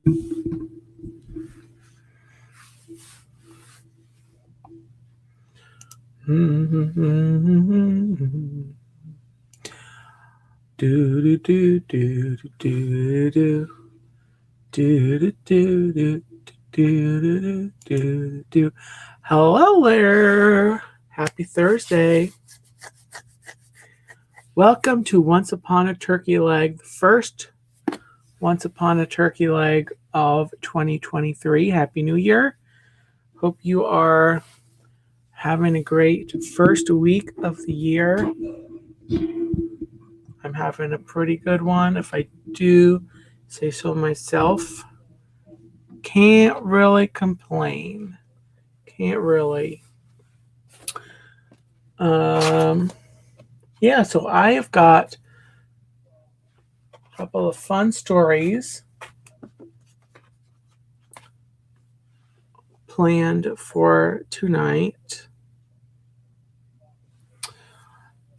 Do do do do do do do do do do do do. Hello there. Happy Thursday. Welcome to Once Upon a Turkey Leg, the first Once Upon a Turkey Leg of 2023. Happy New Year. Hope you are having a great first week of the year. I'm having a pretty good one, if I do say so myself. Can't really complain. Can't really. Yeah, so I have got a couple of fun stories planned for tonight.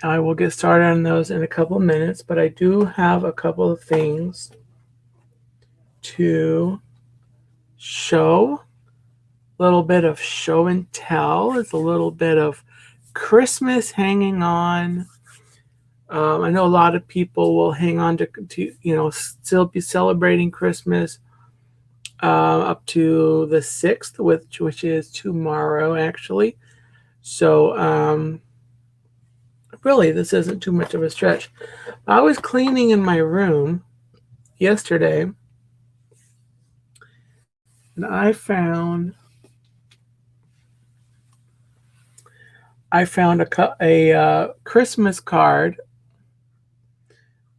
I will get started on those in a couple of minutes, but I do have a couple of things to show. A little bit of show and tell. It's a little bit of Christmas hanging on. I know a lot of people will hang on to still be celebrating Christmas up to the 6th, which is tomorrow, actually. So really, this isn't too much of a stretch. I was cleaning in my room yesterday, and I found a Christmas card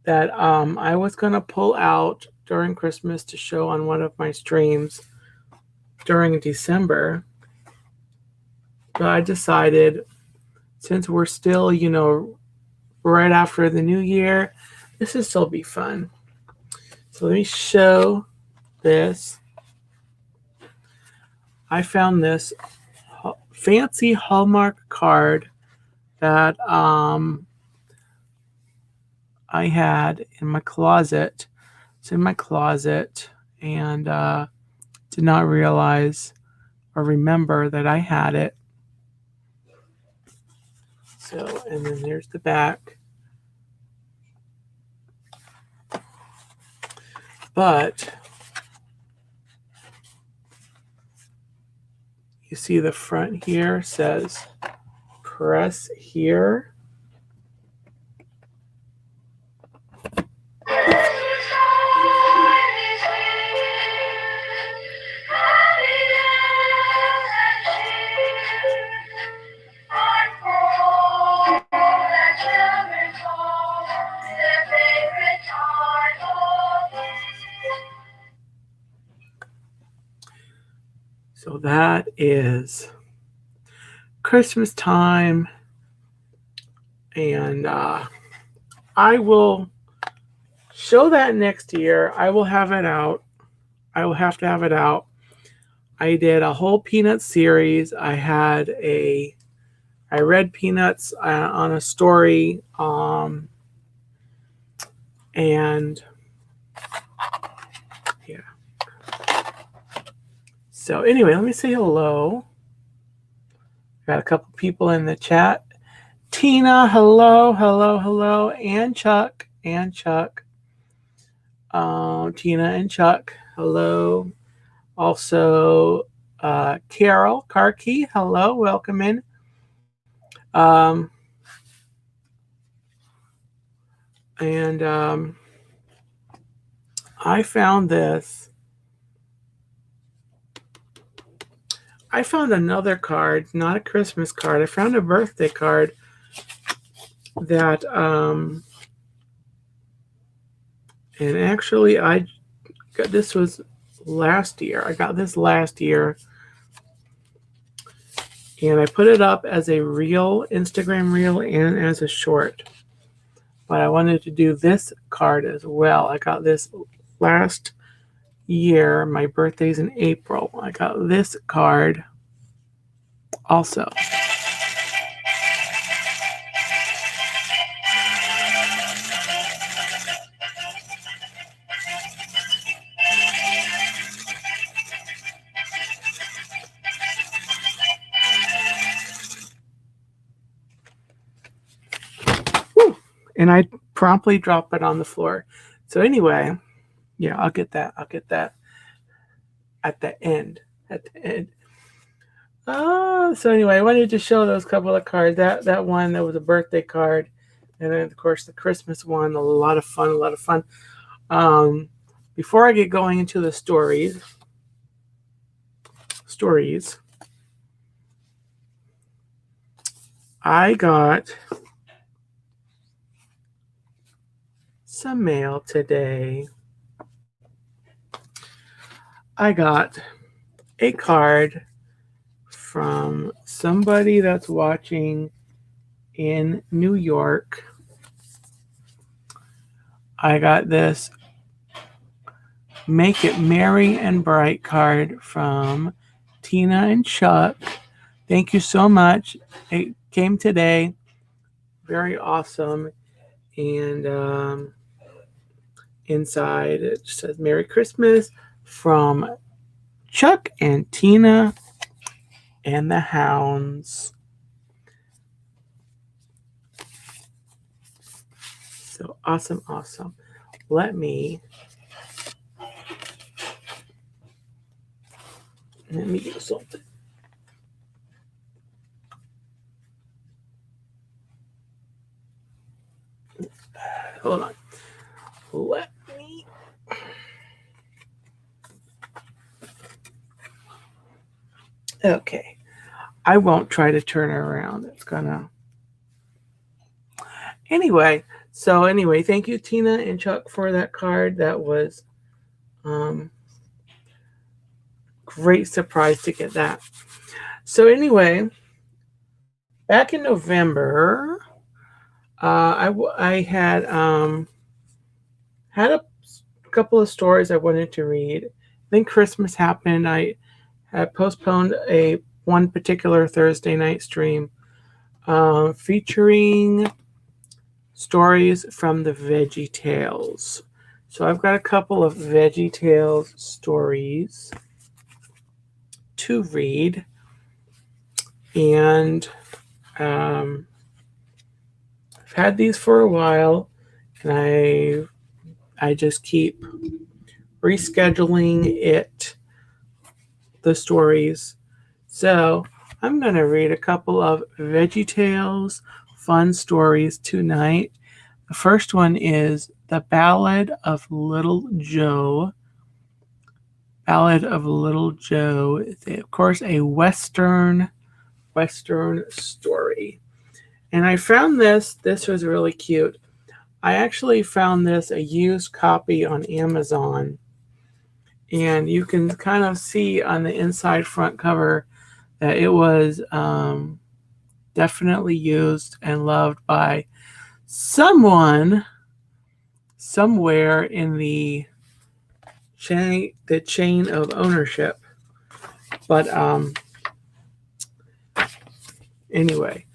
that I was going to pull out during Christmas to show on one of my streams during December. But I decided, since we're still, right after the new year, this will still be fun. So let me show this. I found this fancy Hallmark card that I had in my closet. It's in my closet, and did not realize or remember that I had it. So, and then there's the back. But you see the front here says press here. So that is Christmas time, and I will show that next year. I will have it out. I will have to have it out. I did a whole Peanuts series. I read Peanuts on a story, and yeah. So anyway, let me say hello. Got a couple people in the chat. Tina, hello, hello, hello, and Chuck. Tina and Chuck, hello. Also, Carol Karki, hello, welcome in. I found this. I found another card, not a Christmas card. I found a birthday card that, and actually this was last year. I got this last year, and I put it up as a reel, Instagram reel, and as a short. But I wanted to do this card as well. I got this last year. My birthday's in April. I got this card also. and I promptly drop it on the floor. So anyway, yeah, I'll get that at the end. So anyway, I wanted to show those couple of cards. That one, that was a birthday card, and then of course the Christmas one. A lot of fun. Before I get going into the stories, I got some mail today. I got a card from somebody that's watching in New York. I got this Make It Merry and Bright card from Tina and Chuck. Thank you so much. It came today. Very awesome. And inside it says Merry Christmas from Chuck and Tina and the Hounds. So awesome. Let me do something. Hold on. Let me. Okay. I won't try to turn it around. It's gonna. Anyway, thank you, Tina and Chuck, for that card. That was great surprise to get that. So anyway, back in November, I had a couple of stories I wanted to read. Then Christmas happened. I had postponed one particular Thursday night stream featuring stories from the Veggie Tales. So I've got a couple of Veggie Tales stories to read, and I've had these for a while, and I just keep rescheduling the stories. So I'm going to read a couple of Veggie Tales fun stories tonight. The first one is The Ballad of Little Joe. Ballad of Little Joe is, of course, a Western story. And I found this was really cute. I actually found this a used copy on Amazon. And you can kind of see on the inside front cover that it was definitely used and loved by someone somewhere in the chain of ownership. But anyway,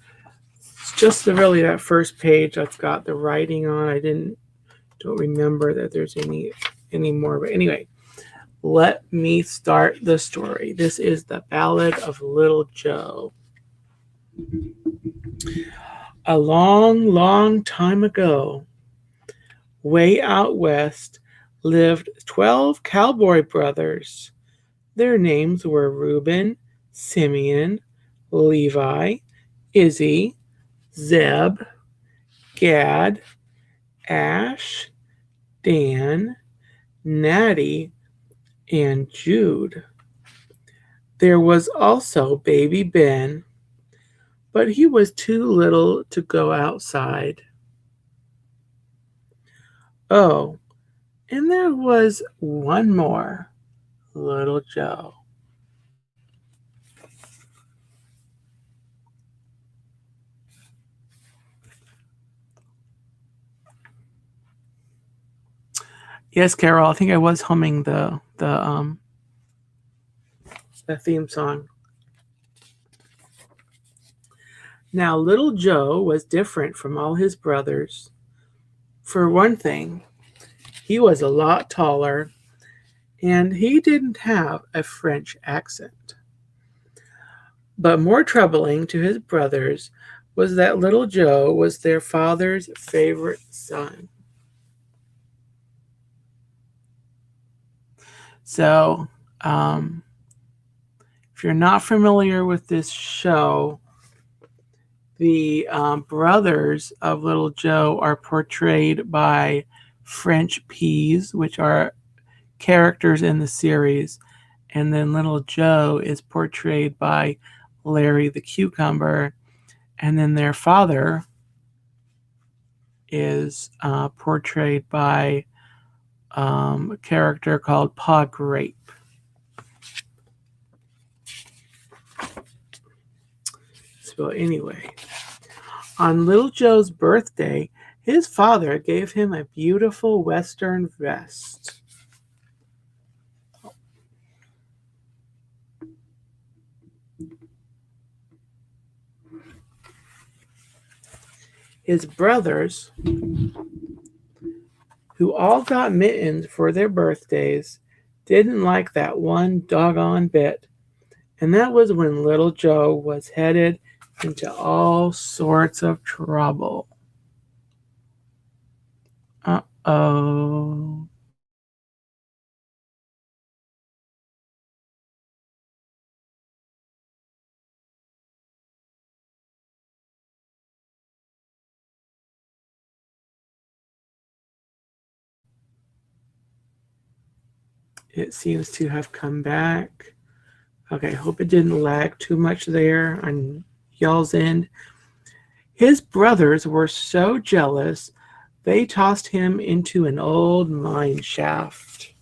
it's just really that first page that's got the writing on. I don't remember that there's any more. But anyway, let me start the story. This is The Ballad of Little Joe. A long, long time ago, way out west, lived 12 cowboy brothers. Their names were Reuben, Simeon, Levi, Izzy, Zeb, Gad, Ash, Dan, Natty, and Jude. There was also baby Ben, but he was too little to go outside. Oh, and there was one more, Little Joe. Yes, Carol, I think I was humming the theme song. Now, Little Joe was different from all his brothers. For one thing, he was a lot taller, and he didn't have a French accent. But more troubling to his brothers was that little Joe was their father's favorite son. So, if you're not familiar with this show, the brothers of Little Joe are portrayed by French peas, which are characters in the series, and then Little Joe is portrayed by Larry the Cucumber, and then their father is portrayed by a character called Pa Grape. So anyway, on Little Joe's birthday, his father gave him a beautiful Western vest. His brothers, who all got mittens for their birthdays, didn't like that one doggone bit. And that was when Little Joe was headed into all sorts of trouble. Uh-oh. It seems to have come back. Okay, hope it didn't lag too much there on y'all's end. His brothers were so jealous, they tossed him into an old mine shaft.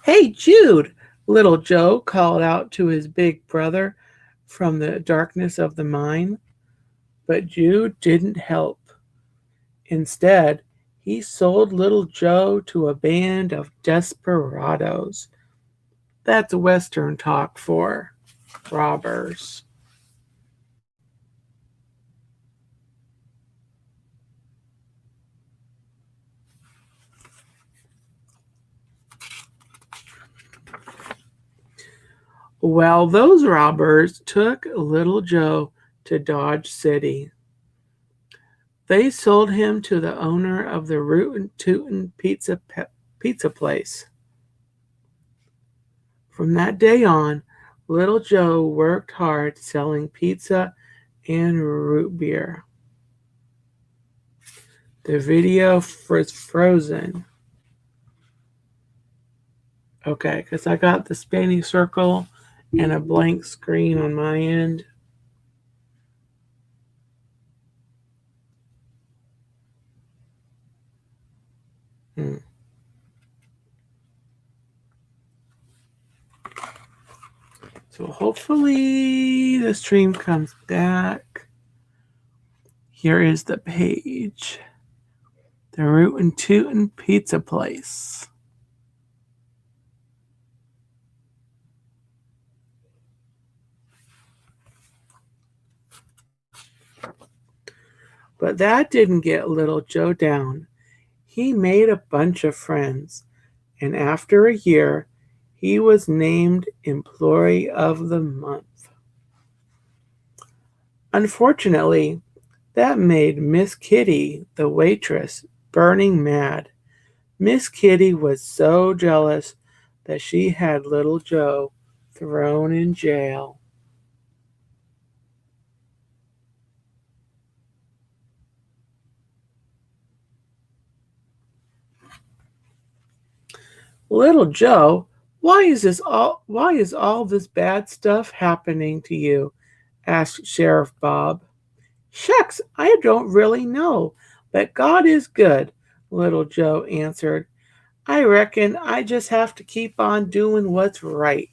Hey, Jude, Little Joe called out to his big brother from the darkness of the mine. But Jude didn't help. Instead, he sold Little Joe to a band of desperados. That's Western talk for robbers. Well, those robbers took Little Joe to Dodge City. They sold him to the owner of the Rootin' Tootin' pizza place. From that day on, Little Joe worked hard selling pizza and root beer. The video was frozen. Okay, because I got the spinning circle and a blank screen on my end. So hopefully the stream comes back. Here is the page. The Rootin' Tootin' Pizza Place. But that didn't get Little Joe down. He made a bunch of friends, and after a year, he was named Employee of the Month. Unfortunately, that made Miss Kitty, the waitress, burning mad. Miss Kitty was so jealous that she had Little Joe thrown in jail. Little Joe, why is all this bad stuff happening to you? Asked Sheriff Bob. Shucks, I don't really know, but God is good, Little Joe answered. I reckon I just have to keep on doing what's right.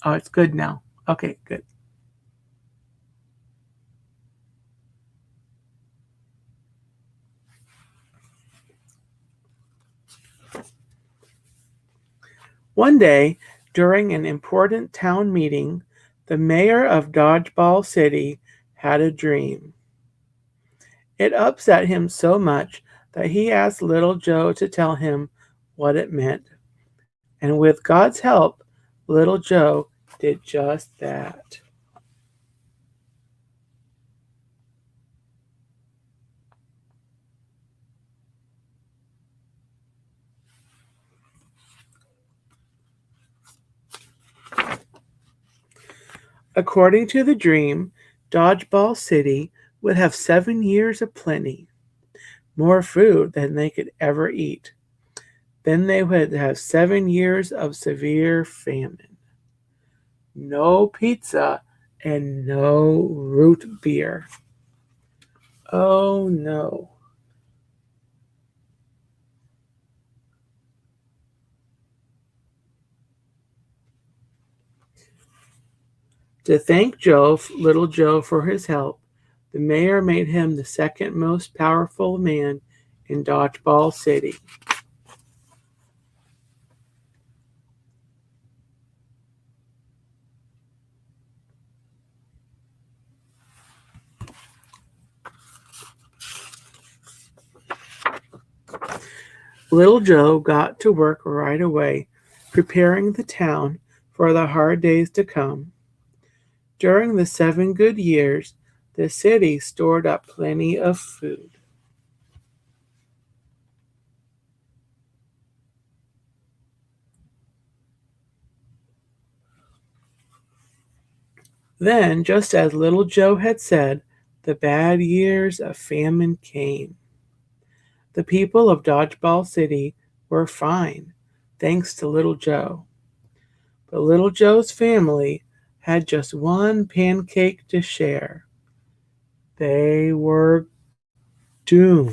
Oh, it's good now. Okay, good. One day, during an important town meeting, the mayor of Dodgeball City had a dream. It upset him so much that he asked Little Joe to tell him what it meant. And with God's help, little Joe did just that. According to the dream, Dodgeball City would have 7 years of plenty, more food than they could ever eat. Then they would have 7 years of severe famine. No pizza and no root beer. Oh no. To thank little Joe, for his help, the mayor made him the second most powerful man in Dodgeball City. Little Joe got to work right away, preparing the town for the hard days to come. During the 7 good years, the city stored up plenty of food. Then, just as little Joe had said, the bad years of famine came. The people of Dodgeball City were fine, thanks to little Joe. But little Joe's family had just one pancake to share. They were doomed.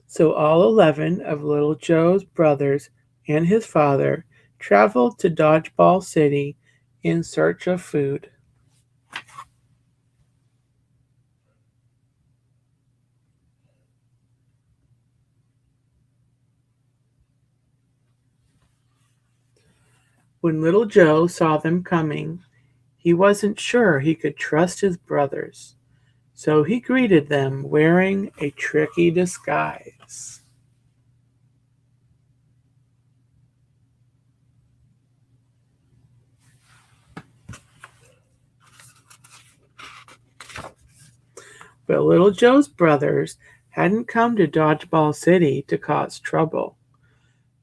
So all 11 of little Joe's brothers and his father traveled to Dodgeball City in search of food. When little Joe saw them coming, he wasn't sure he could trust his brothers, so he greeted them wearing a tricky disguise. But little Joe's brothers hadn't come to Dodgeball City to cause trouble.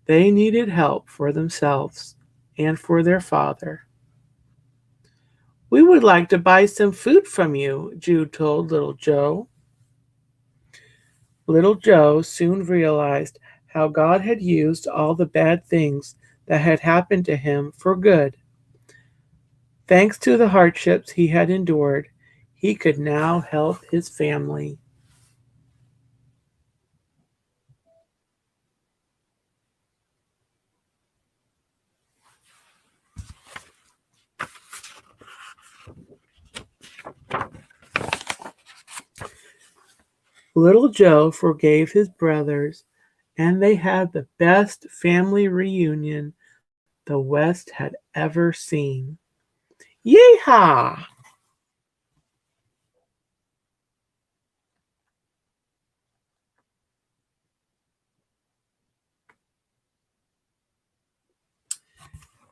They needed help for themselves and for their father. "We would like to buy some food from you," Jude told little Joe. Little Joe soon realized how God had used all the bad things that had happened to him for good. Thanks to the hardships he had endured, he could now help his family. Little Joe forgave his brothers, and they had the best family reunion the West had ever seen. Yeehaw!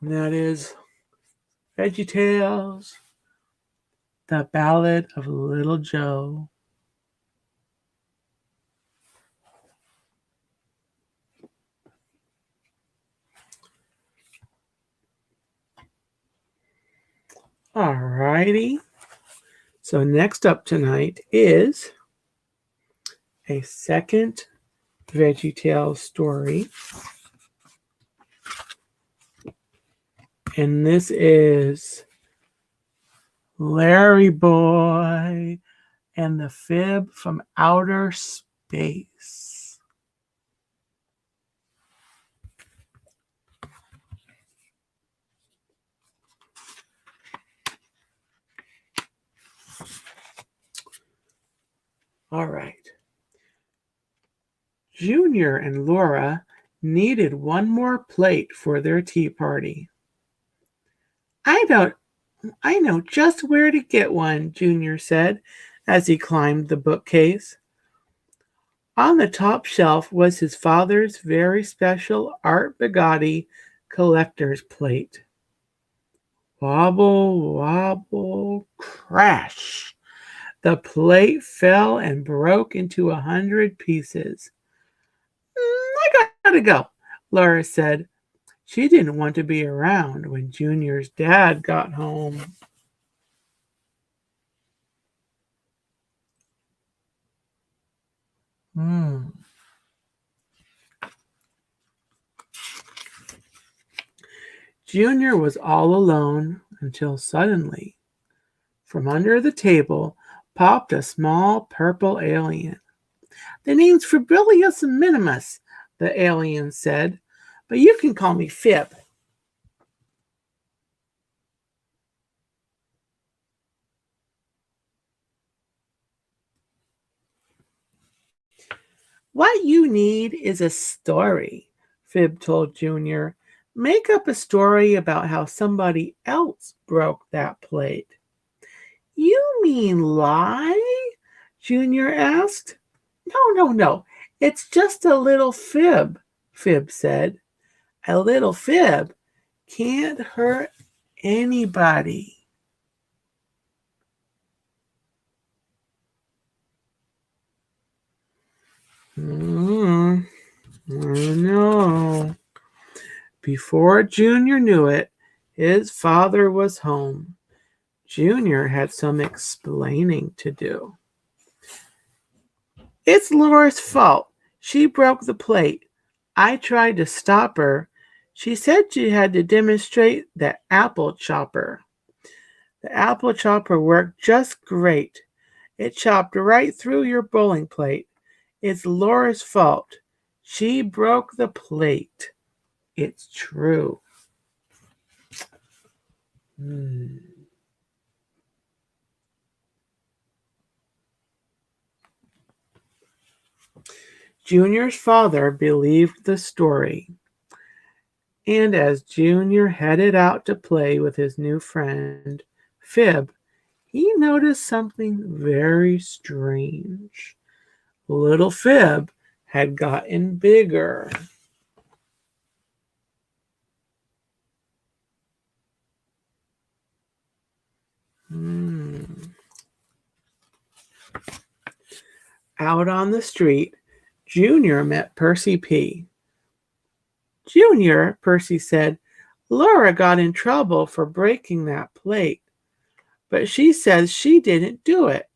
And that is VeggieTales, the Ballad of Little Joe. Alrighty. So next up tonight is a second VeggieTales story. And this is Larry Boy and the Fib from Outer Space. All right. Junior and Laura needed one more plate for their tea party. I don't I know just where to get one, Junior said as he climbed the bookcase. On the top shelf was his father's very special Art Bugatti collector's plate. Wobble, wobble, crash. The plate fell and broke into 100 pieces. I gotta go, Laura said. She didn't want to be around when Junior's dad got home. Hmm. Junior was all alone until suddenly, from under the table, popped a small purple alien. The name's Fibrillius Minimus, the alien said, but you can call me Fib. What you need is a story, Fib told Junior. Make up a story about how somebody else broke that plate. You mean lie? Junior asked. No. It's just a little fib, Fib said. A little fib can't hurt anybody. Mm, no. Before Junior knew it, his father was home. Junior had some explaining to do. It's Laura's fault. She broke the plate. I tried to stop her. She said she had to demonstrate the apple chopper. The apple chopper worked just great. It chopped right through your bowling plate. It's Laura's fault. She broke the plate. It's true. Hmm. Junior's father believed the story, and as Junior headed out to play with his new friend, Fib, he noticed something very strange. Little Fib had gotten bigger. Hmm. Out on the street, Junior met Percy P. Junior, Percy said, Laura got in trouble for breaking that plate, but she says she didn't do it.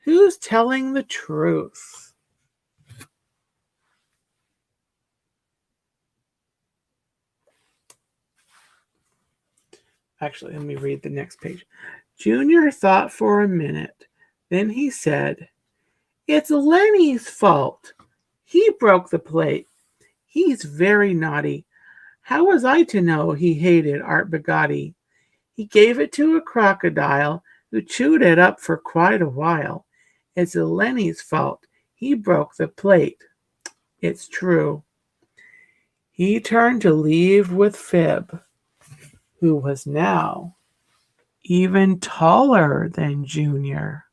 Who's telling the truth? Actually, let me read the next page. Junior thought for a minute. Then he said, It's Lenny's fault. He broke the plate. He's very naughty. How was I to know he hated Art Bugatti? He gave it to a crocodile who chewed it up for quite a while. It's Lenny's fault. He broke the plate. It's true. He turned to leave with Fib, who was now even taller than Junior.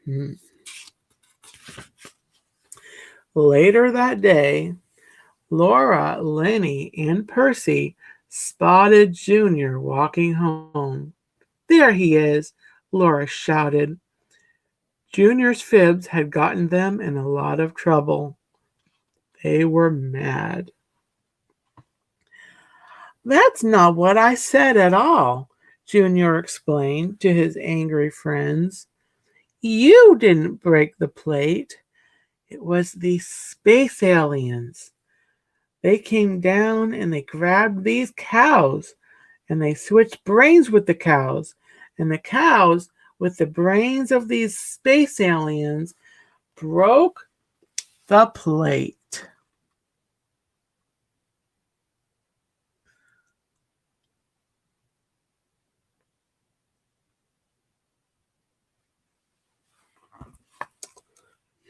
Hmm. Later that day, Laura, Lenny, and Percy spotted Junior walking home. There he is, Laura shouted. Junior's fibs had gotten them in a lot of trouble. They were mad. That's not what I said at all, Junior explained to his angry friends. You didn't break the plate. It was the space aliens. They came down and they grabbed these cows and they switched brains with the cows. And the cows, with the brains of these space aliens, broke the plate.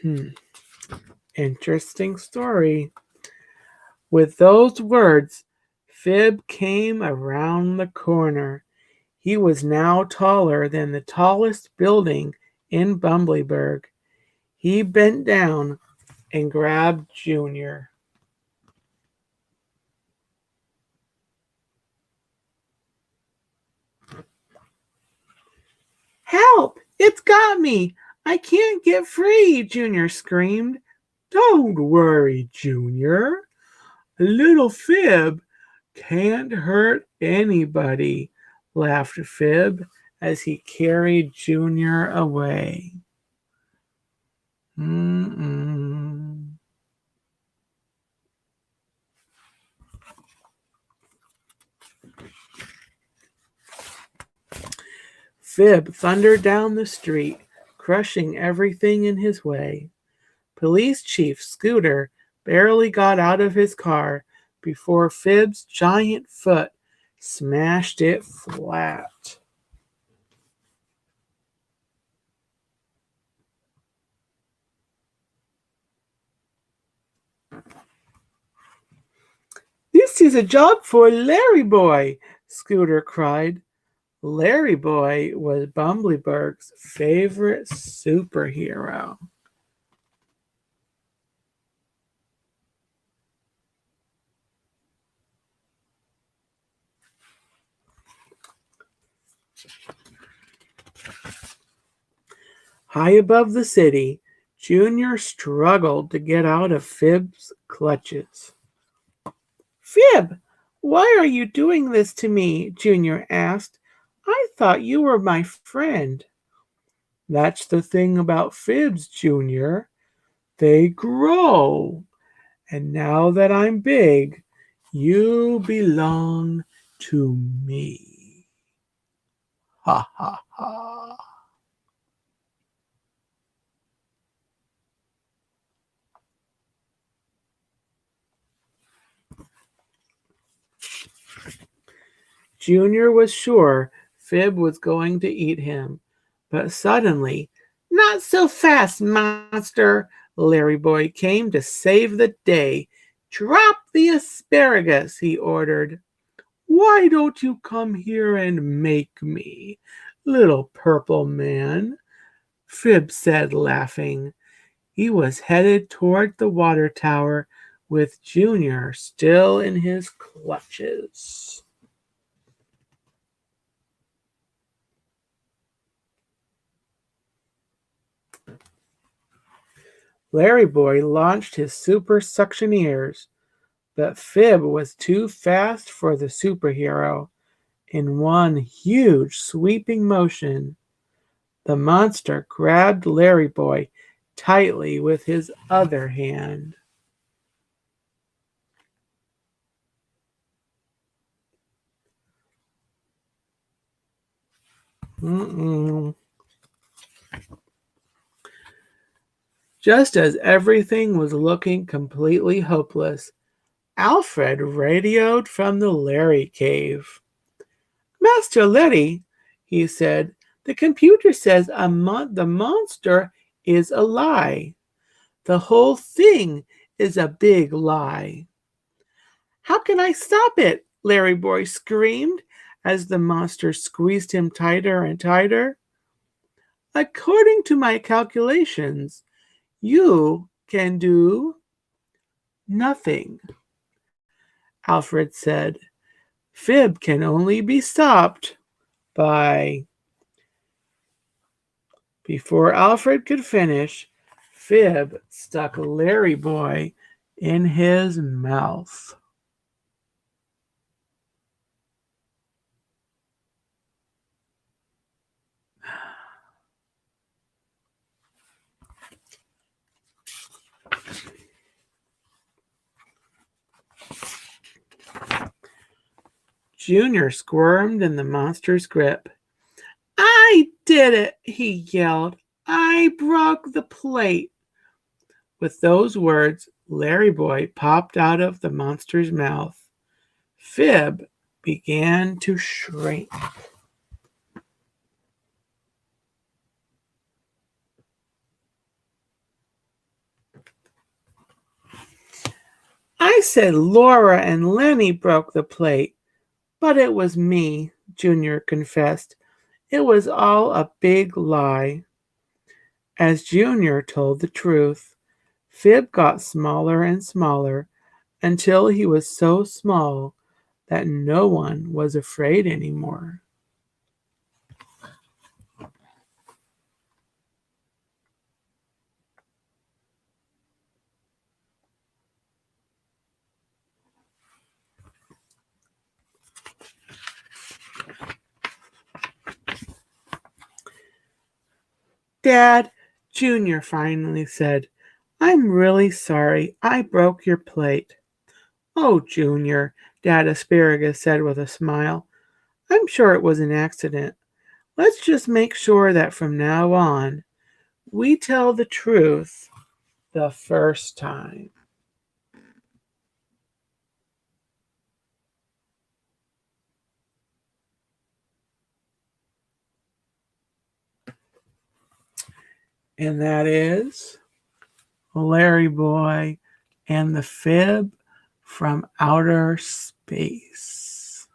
Hmm. Interesting story. With those words, Fib came around the corner. He was now taller than the tallest building in Bumbleberg. He bent down and grabbed Junior. Help! It's got me! I can't get free, Junior screamed. Don't worry, Junior. Little Fib can't hurt anybody, laughed Fib as he carried Junior away. Fib thundered down the street, crushing everything in his way. Police Chief Scooter barely got out of his car before Fib's giant foot smashed it flat. This is a job for Larry Boy, Scooter cried. Larry Boy was Bumbleberg's favorite superhero. High above the city, Junior struggled to get out of Fib's clutches. Fib, why are you doing this to me? Junior asked. I thought you were my friend. That's the thing about fibs, Junior. They grow. And now that I'm big, you belong to me. Ha ha ha. Junior was sure Fib was going to eat him, but suddenly, not so fast, monster! Larry Boy came to save the day. Drop the asparagus, he ordered. Why don't you come here and make me, little purple man? Fib said, laughing. He was headed toward the water tower with Junior still in his clutches. Larry Boy launched his super suctioneers, but Fib was too fast for the superhero. In one huge sweeping motion, the monster grabbed Larry Boy tightly with his other hand. Just as everything was looking completely hopeless, Alfred radioed from the Larry cave. Master Larry, he said, the computer says the monster is a lie. The whole thing is a big lie. How can I stop it? Larry Boy screamed as the monster squeezed him tighter and tighter. According to my calculations, you can do nothing, Alfred said. Fib can only be stopped by... Before Alfred could finish, Fib stuck Larry Boy in his mouth. Junior squirmed in the monster's grip. I did it, he yelled. I broke the plate. With those words, Larry Boy popped out of the monster's mouth. Fib began to shrink. I said Laura and Lenny broke the plate, but it was me, Junior confessed. It was all a big lie. As Junior told the truth, Fib got smaller and smaller until he was so small that no one was afraid anymore. Dad, Junior finally said, I'm really sorry I broke your plate. Oh, Junior, Dad Asparagus said with a smile, I'm sure it was an accident. Let's just make sure that from now on, we tell the truth the first time. And that is Larry Boy and the Fib from Outer Space.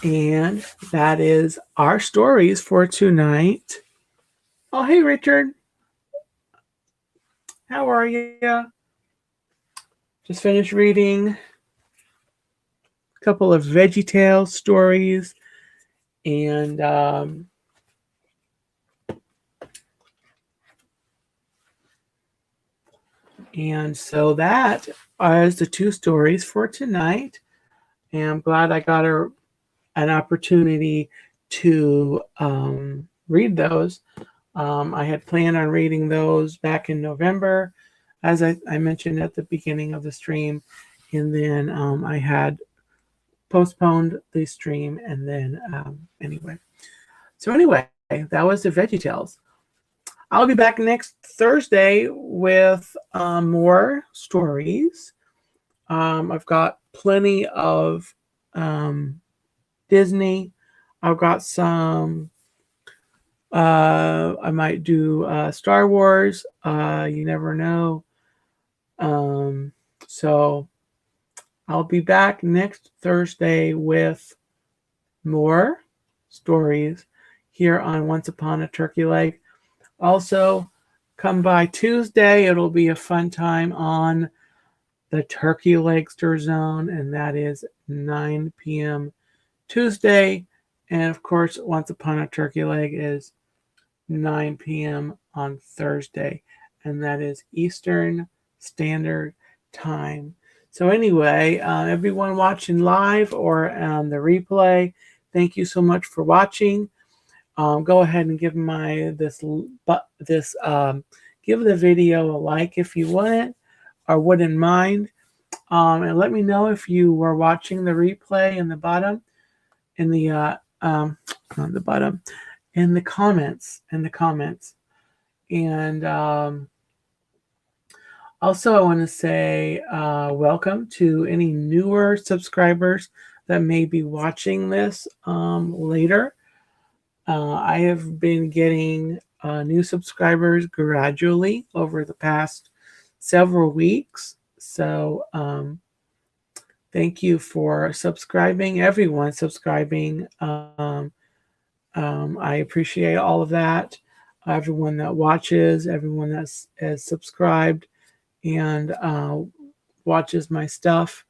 And that is our stories for tonight. Oh, hey, Richard. How are you? Just finished reading a couple of VeggieTales stories. And so that is the two stories for tonight. And I'm glad I got an opportunity to read those. I had planned on reading those back in November, as I mentioned at the beginning of the stream. And then I had postponed the stream. And then anyway. So anyway, that was the VeggieTales. I'll be back next Thursday with more stories. I've got plenty of Disney. I've got some. I might do Star Wars. You never know. So I'll be back next Thursday with more stories here on Once Upon a Turkey Leg. Also, come by Tuesday. It'll be a fun time on the Turkey Legster Zone, and that is 9 p.m. Tuesday. And of course, Once Upon a Turkey Leg is 9 p.m. on Thursday, and that is Eastern Standard Time. So anyway, everyone watching live or on the replay, thank you so much for watching. Go ahead and give give the video a like if you want it or wouldn't mind. And let me know if you were watching the replay in the bottom, in the on the bottom, in the comments, And also I want to say welcome to any newer subscribers that may be watching this later. I have been getting new subscribers gradually over the past several weeks. So thank you for subscribing, everyone subscribing. I appreciate all of that. Everyone that watches, everyone that's has subscribed and watches my stuff.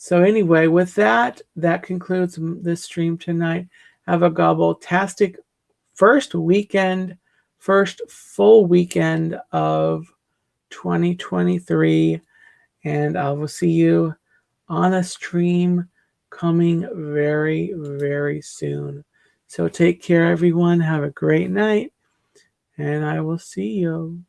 So anyway, with that concludes this stream tonight. Have a gobble-tastic first full weekend of 2023. And I will see you on a stream coming very, very soon. So take care, everyone. Have a great night. And I will see you.